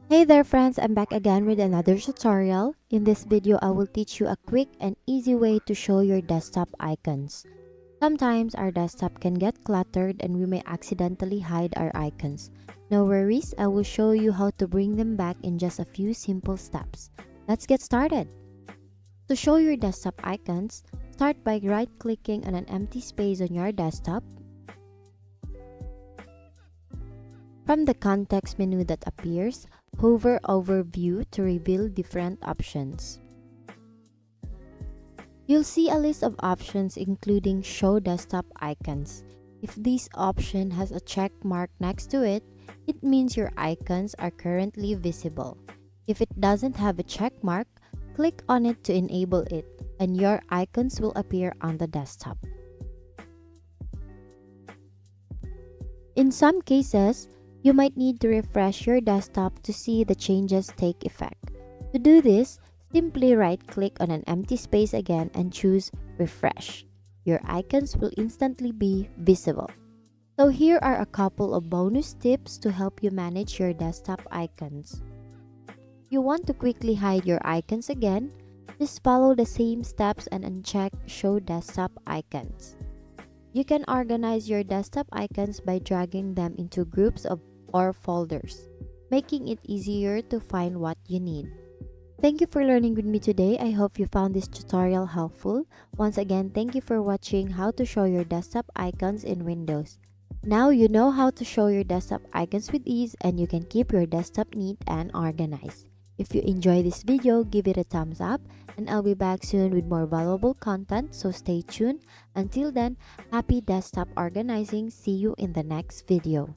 Hey there friends, I'm back again with another tutorial. In this video, I will teach you a quick and easy way to show your desktop icons. Sometimes our desktop can get cluttered and we may accidentally hide our icons. No worries, I will show you how to bring them back in just a few simple steps. Let's get started. To show your desktop icons, start by right-clicking on an empty space on your desktop. From the context menu that appears, hover over View to reveal different options. You'll see a list of options including Show Desktop Icons. If this option has a check mark next to it, it means your icons are currently visible. If it doesn't have a check mark, click on it to enable it, and your icons will appear on the desktop. In some cases, you might need to refresh your desktop to see the changes take effect. To do this, simply right-click on an empty space again and choose Refresh. Your icons will instantly be visible. So here are a couple of bonus tips to help you manage your desktop icons. If you want to quickly hide your icons again, just follow the same steps and uncheck Show Desktop Icons. You can organize your desktop icons by dragging them into groups or folders, making it easier to find what you need. Thank you for learning with me today. I hope you found this tutorial helpful. Once again, thank you for watching how to show your desktop icons in Windows. Now you know how to show your desktop icons with ease and you can keep your desktop neat and organized. If you enjoy this video, give it a thumbs up and I'll be back soon with more valuable content, so stay tuned. Until then, happy desktop organizing. See you in the next video.